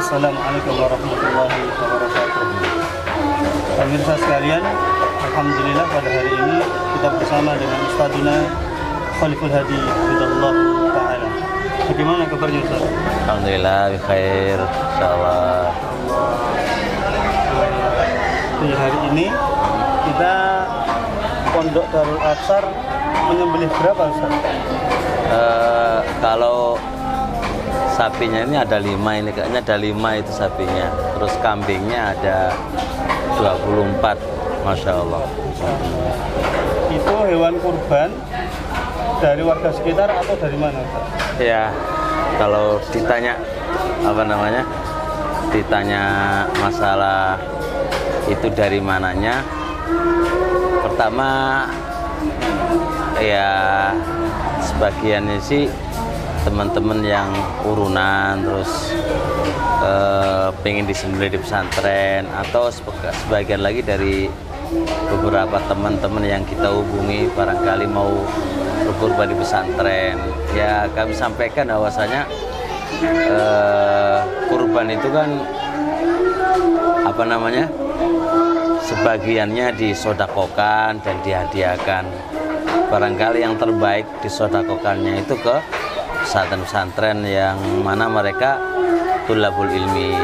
Assalamualaikum warahmatullahi wabarakatuh. Pemirsa sekalian, alhamdulillah pada hari ini kita bersama dengan Ustadzuna Khaliful Hadi Hidayatullah Ta'ala. Bagaimana kabarnya Ustaz? Alhamdulillah, bikhair, insyaallah. Di hari ini kita Pondok Darul Atsar menyembelih berapa Ustaz? Kalau sapinya ini ada 5, ini kayaknya ada 5 itu sapinya. Terus kambingnya ada 24, Masya Allah. Itu hewan kurban dari warga sekitar atau dari mana Ustaz? Ya, kalau ditanya ditanya masalah itu dari mananya, pertama ya sebagiannya sih teman-teman yang urunan terus pengen disembelih di pesantren, atau sebagian lagi dari beberapa teman-teman yang kita hubungi barangkali mau berkurban di pesantren. Ya kami sampaikan bahwasanya kurban itu kan sebagiannya disodakokan dan dihadiahkan. Barangkali yang terbaik disodakokannya itu ke pesantren-pesantren yang mana mereka tulabul ilmi.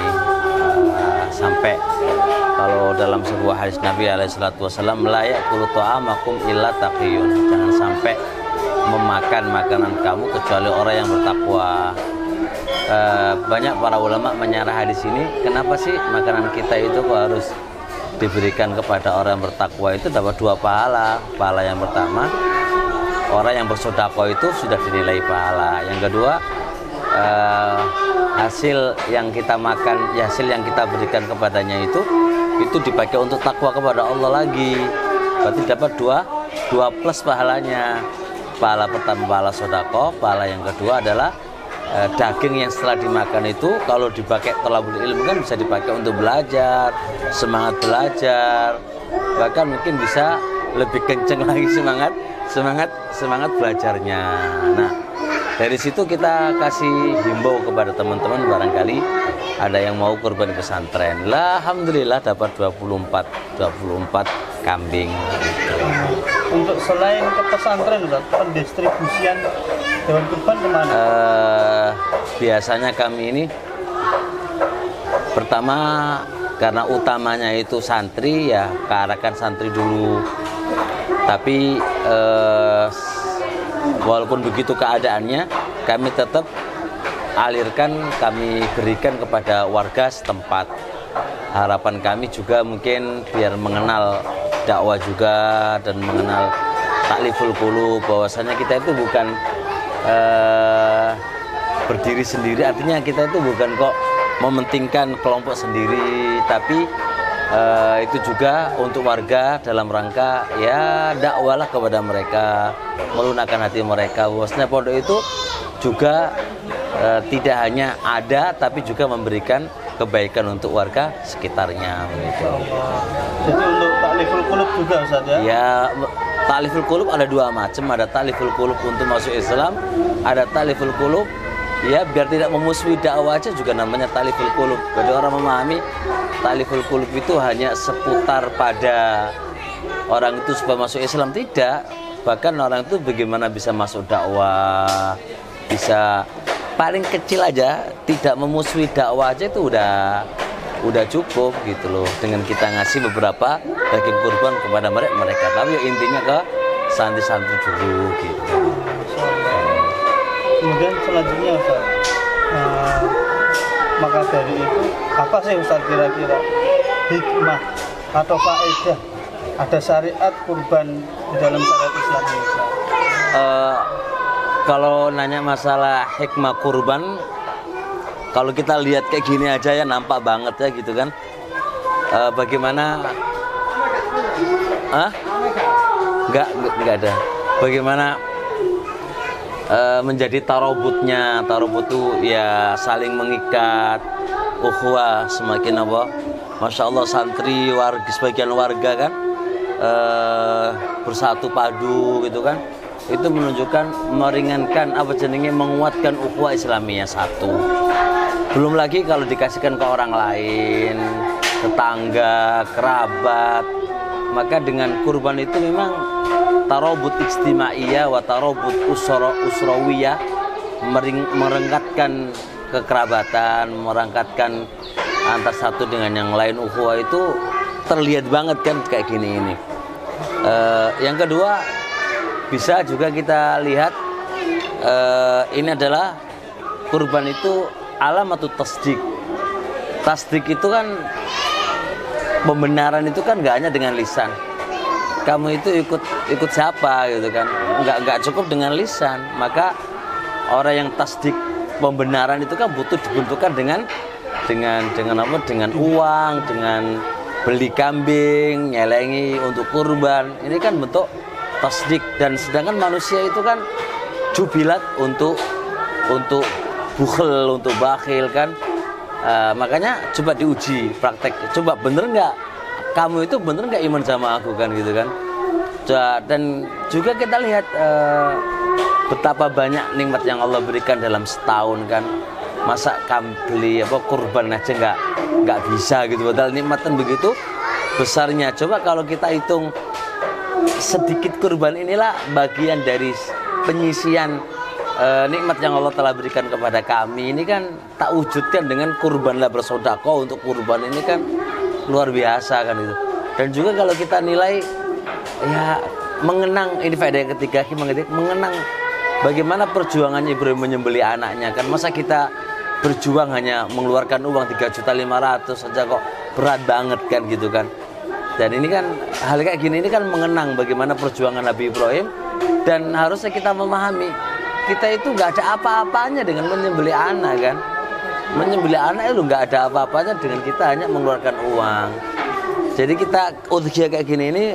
Sampai kalau dalam sebuah hadis Nabi SAW, la ya'kulu ta'amakum illa taqiyun, jangan sampai memakan makanan kamu kecuali orang yang bertakwa. Banyak para ulama menyarah hadis ini, kenapa sih makanan kita itu kok harus diberikan kepada orang yang bertakwa? Itu dapat 2 pahala. Pahala yang pertama, orang yang bersedekah itu sudah dinilai pahala. Yang kedua, hasil yang kita makan, hasil yang kita berikan kepadanya itu dipakai untuk takwa kepada Allah lagi. Berarti dapat 2 plus pahalanya. Pahala pertama pahala sedekah, pahala yang kedua adalah daging yang setelah dimakan itu kalau dipakai thalabul ilmu kan bisa dipakai untuk belajar, semangat belajar, bahkan mungkin bisa lebih kenceng lagi semangat belajarnya. Nah, dari situ kita kasih himbau kepada teman-teman, barangkali ada yang mau kurban di pesantren. Alhamdulillah dapat 24 kambing. Untuk selain ke pesantren, pendistribusian hewan kurban kemana? Biasanya kami ini pertama karena utamanya itu santri, ya kearahkan santri dulu. Tapi walaupun begitu keadaannya, kami tetap alirkan, kami berikan kepada warga setempat. Harapan kami juga mungkin biar mengenal dakwah juga dan mengenal takliful qulub, bahwasanya kita itu bukan berdiri sendiri, artinya kita itu bukan kok mementingkan kelompok sendiri, tapi itu juga untuk warga dalam rangka ya dakwalah kepada mereka, melunakkan hati mereka. Bahwasanya pondok itu juga tidak hanya ada tapi juga memberikan kebaikan untuk warga sekitarnya gitu. Jadi untuk takliful qulub juga Ustaz ya? Ya, takliful qulub ada 2 macam, ada takliful qulub untuk masuk Islam, ada takliful qulub ya biar tidak memusuhi dakwah aja juga namanya takliful qulub. Jadi orang memahami takliful qulub itu hanya seputar pada orang itu supaya masuk Islam, tidak. Bahkan orang itu bagaimana bisa masuk dakwah, bisa paling kecil aja tidak memusuhi dakwah aja itu udah cukup gitu loh, dengan kita ngasih beberapa daging kurban kepada mereka. Tapi intinya ke santri-santri dulu gitu. Kemudian selanjutnya Ustaz, maka dari itu apa sih Ustaz kira-kira hikmah atau faedah ada syariat kurban di dalam syariat Islam ini Ustaz? Kalau nanya masalah hikmah kurban, kalau kita lihat kayak gini aja ya nampak banget ya gitu kan. Bagaimana? Enggak ada. Bagaimana menjadi tarobutnya? Tarobut itu ya saling mengikat, ukhuwah, semakin apa? Masya Allah santri warga, sebagian warga kan bersatu padu gitu kan. Itu menunjukkan meringankan menguatkan ukhuwah Islamiyah satu. Belum lagi kalau dikasihkan ke orang lain, tetangga, kerabat, maka dengan kurban itu memang tarobut ijtimaiyah wa tarobut usrawiyah, merengkatkan kekerabatan, merengkatkan antar satu dengan yang lain, ukhuwah itu terlihat banget kan kayak gini ini. Yang kedua, bisa juga kita lihat ini adalah kurban itu alamatut tasdik. Tasdik itu kan pembenaran itu kan nggak hanya dengan lisan. Kamu itu ikut siapa gitu kan? Nggak cukup dengan lisan. Maka orang yang tasdik pembenaran itu kan butuh dibentukkan dengan apa? Dengan uang, dengan beli kambing, nyelengi untuk kurban. Ini kan bentuk tasdik. Dan sedangkan manusia itu kan jubilat untuk bukhel, untuk bakhil kan. Makanya coba diuji praktek, coba bener nggak kamu itu, bener nggak iman sama aku kan gitu kan. Dan juga kita lihat betapa banyak nikmat yang Allah berikan dalam setahun kan. Masa kamu beli kurban aja nggak bisa gitu, padahal nikmatan begitu besarnya. Coba kalau kita hitung sedikit kurban inilah bagian dari penyisian nikmat yang Allah telah berikan kepada kami. Ini kan tak wujudkan dengan kurbanlah bersedekah untuk kurban, ini kan luar biasa kan itu. Dan juga kalau kita nilai ya mengenang, ini faedah yang ketiga, mengenang bagaimana perjuangan Ibrahim menyembelih anaknya kan. Masa kita berjuang hanya mengeluarkan uang 3.500.000 saja kok berat banget kan gitu kan. Dan ini kan hal kayak gini, ini kan mengenang bagaimana perjuangan Nabi Ibrahim. Dan harusnya kita memahami, kita itu nggak ada apa-apanya dengan menyembelih anak kan. Menyembelih anak itu nggak ada apa-apanya dengan kita hanya mengeluarkan uang. Jadi kita udhiyah kayak gini ini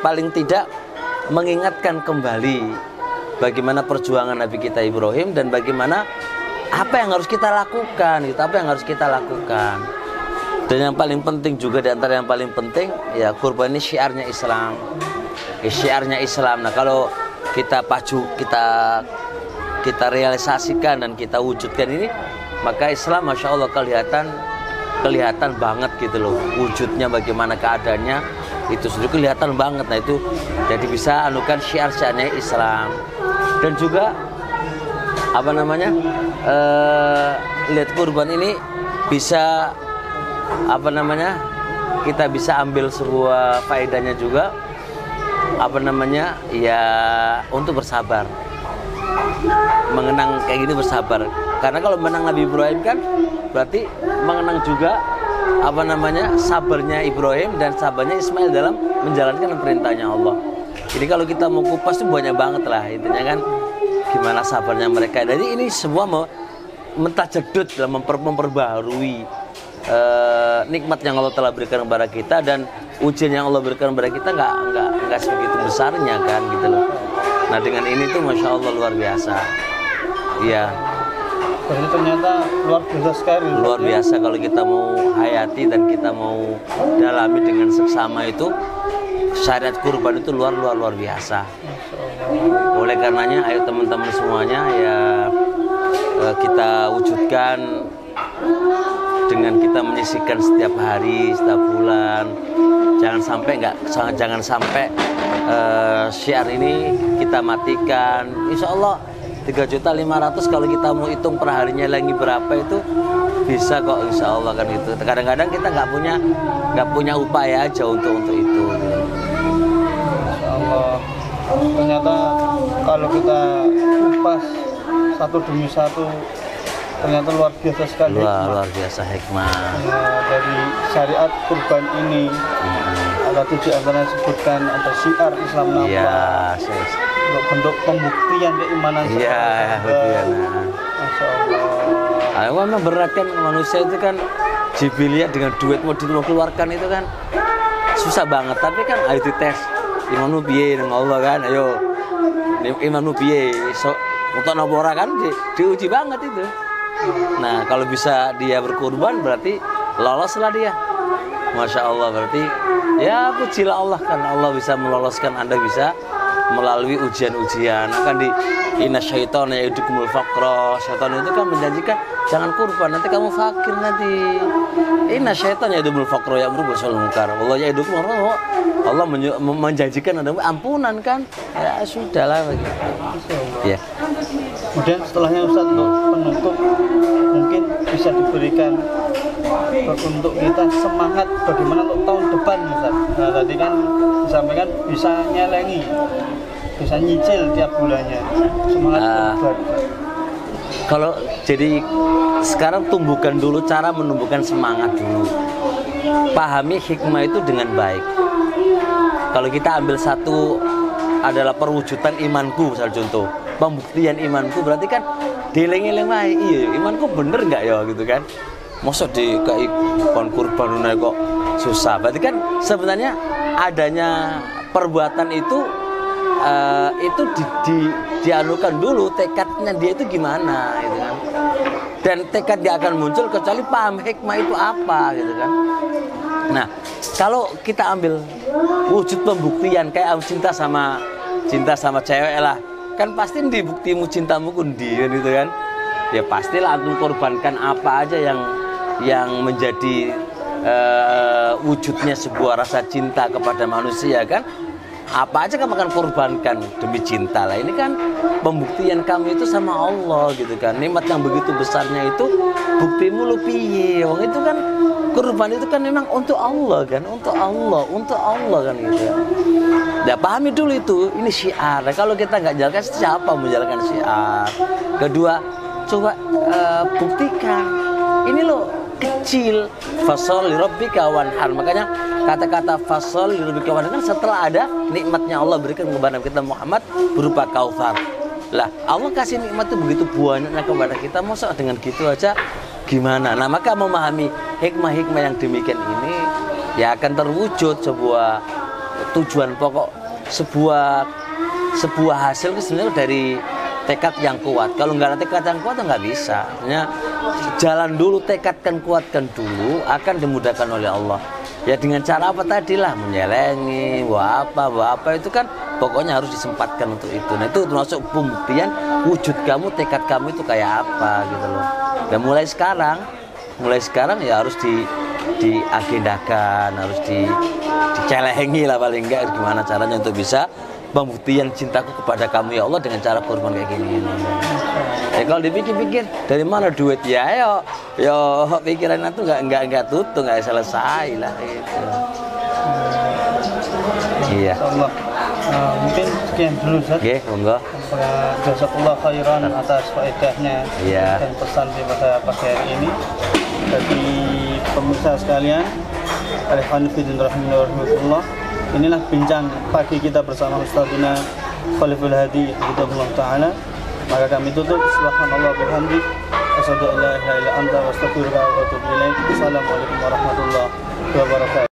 paling tidak mengingatkan kembali bagaimana perjuangan Nabi kita Ibrahim dan bagaimana apa yang harus kita lakukan, gitu, apa yang harus kita lakukan. Dan yang paling penting juga, di antara yang paling penting ya, kurban ini syiarnya Islam. Syiarnya Islam. Nah, kalau kita pacu, kita realisasikan dan kita wujudkan ini, maka Islam Masya Allah kelihatan banget gitu loh. Wujudnya bagaimana keadaannya itu sudah kelihatan banget. Nah itu jadi bisa anukan syiar-syiarnya Islam. Dan juga apa namanya, lihat kurban ini bisa apa namanya, kita bisa ambil sebuah faedahnya juga, apa namanya ya, untuk bersabar, mengenang kayak gini, bersabar. Karena kalau menang Nabi Ibrahim kan berarti mengenang juga apa namanya, sabarnya Ibrahim dan sabarnya Ismail dalam menjalankan perintahnya Allah. Jadi kalau kita mau kupas itu banyak banget lah intinya kan, gimana sabarnya mereka. Jadi ini semua mentajadud dalam memperbaharui nikmat yang Allah telah berikan kepada kita, dan ujian yang Allah berikan kepada kita nggak sebegitu besarnya kan gitu loh. Nah dengan ini tuh Masya Allah luar biasa. Iya. Jadi ternyata luar biasa sekali. Luar biasa kalau kita mau hayati dan kita mau dalami dengan seksama itu, syariat kurban itu luar biasa. Oleh karenanya ayo teman-teman semuanya ya, kita wujudkan dengan kita menyisihkan setiap hari, setiap bulan. Jangan sampai syiar ini kita matikan. Insya Allah 3.500.000 kalau kita mau hitung per harinya lagi berapa itu bisa kok insya Allah kan itu. Kadang-kadang kita nggak punya upaya aja untuk itu. Insya Allah. Ternyata kalau kita kupas satu demi satu, ternyata luar biasa sekali. Luar biasa hikmah. Dari syariat kurban ini ada 7 antara disebutkan, ada syiar Islam nampak. Iya, untuk bentuk pembuktian keimanan. Iya, betul. Masya Allah. Memang berat kan, manusia itu kan jibiliat dengan duit mau dikeluarkan itu kan susah banget. Tapi kan ayo dites imanmu piye nang Allah kan, ayo imanmu piye so untuk nabora kan diuji banget itu. Nah kalau bisa dia berkurban berarti loloslah dia. Masya Allah, berarti ya pujilah Allah kan Allah bisa meloloskan Anda bisa melalui ujian-ujian akan di inna syaitana ya'idukumul faqra. Syaitan itu kan menjanjikan jangan kurban nanti kamu fakir nanti. Inna syaitana ya'idukumul faqra ya'muru bil munkar. Allah ya'idukum Allah menjanjikan ada ampunan kan. Ya sudahlah begitu. Ya. Kemudian setelahnya Ustaz untuk penutup mungkin bisa diberikan untuk kita semangat bagaimana untuk tahun depan Ustaz. Nah tadi kan disampaikan bisa nyelengi, bisa nyicil tiap bulannya, semangat kurban. Kalau jadi sekarang tumbuhkan dulu cara menumbuhkan semangat dulu. Pahami hikmah itu dengan baik. Kalau kita ambil satu adalah perwujudan imanku, misal contoh pembuktian imanku, berarti kan dileng-eleng wae, iya imanku bener nggak ya gitu kan. Masa di kurban kok susah, berarti kan sebenarnya adanya perbuatan itu dianukan dulu tekadnya dia itu gimana gitu kan. Dan tekad dia akan muncul kecuali paham hikmah itu apa gitu kan. Nah kalau kita ambil wujud pembuktian kayak cinta sama cewek lah, kan pasti di buktimu cintamu kundi gitu kan. Ya pastilah aku korbankan apa aja yang menjadi wujudnya sebuah rasa cinta kepada manusia kan. Apa aja kamu akan korbankan demi cinta lah. Ini kan pembuktian kamu itu sama Allah gitu kan. Nikmat yang begitu besarnya itu buktimu lu piye. Wong itu kan kurban itu kan memang untuk Allah kan, untuk Allah kan gitu ya. Nah, pahami dulu itu, ini syiar. Nah, kalau kita nggak jalankan, siapa menjalankan syiar? Kedua, coba buktikan. Ini loh kecil. Fasol lirabbika wanhar. Makanya kata-kata fasol lirabbika wanhar kan setelah ada nikmatnya Allah berikan kepada kita Muhammad berupa Kautsar. Lah, Allah kasih nikmat itu begitu banyaknya kepada kita, masa dengan gitu aja gimana? Nah, maka memahami hikmah-hikmah yang demikian ini ya akan terwujud sebuah tujuan pokok, sebuah hasil sebenarnya dari tekad yang kuat. Kalau nggak ada tekad yang kuat nggak bisa. Artinya jalan dulu, tekadkan, kuatkan dulu, akan dimudahkan oleh Allah. Ya dengan cara apa tadi lah, menyelengi, buat apa itu kan pokoknya harus disempatkan untuk itu. Nah itu termasuk pembuktian wujud kamu, tekad kamu itu kayak apa gitu loh. Dan mulai sekarang ya harus diagendakan, harus dicelengi lah paling enggak gimana caranya untuk bisa pembuktian cintaku kepada kamu ya Allah dengan cara korban kayak gini. Ya kalau dipikir-pikir dari mana duit ya yo pikiran itu nggak tutup, nggak selesai lah gitu. Iya. Allah. Mungkin sekian dulu Ustaz. Oke, monggo. Jazakallah khairan atas faedahnya dan pesan pada pagi hari ini. Bagi pemirsa sekalian, alhamdulillah rahimahullah. Inilah bincang pagi kita bersama Ustadzuna Khaliful Hadi Hidayatullah Ta'ala. Maka kami tutup. Subhanallah bihamdik. Asyhadu an la ilaha illa anta wa astaghfiruka wa atubu ilaik. Assalamualaikum warahmatullahi wabarakatuh.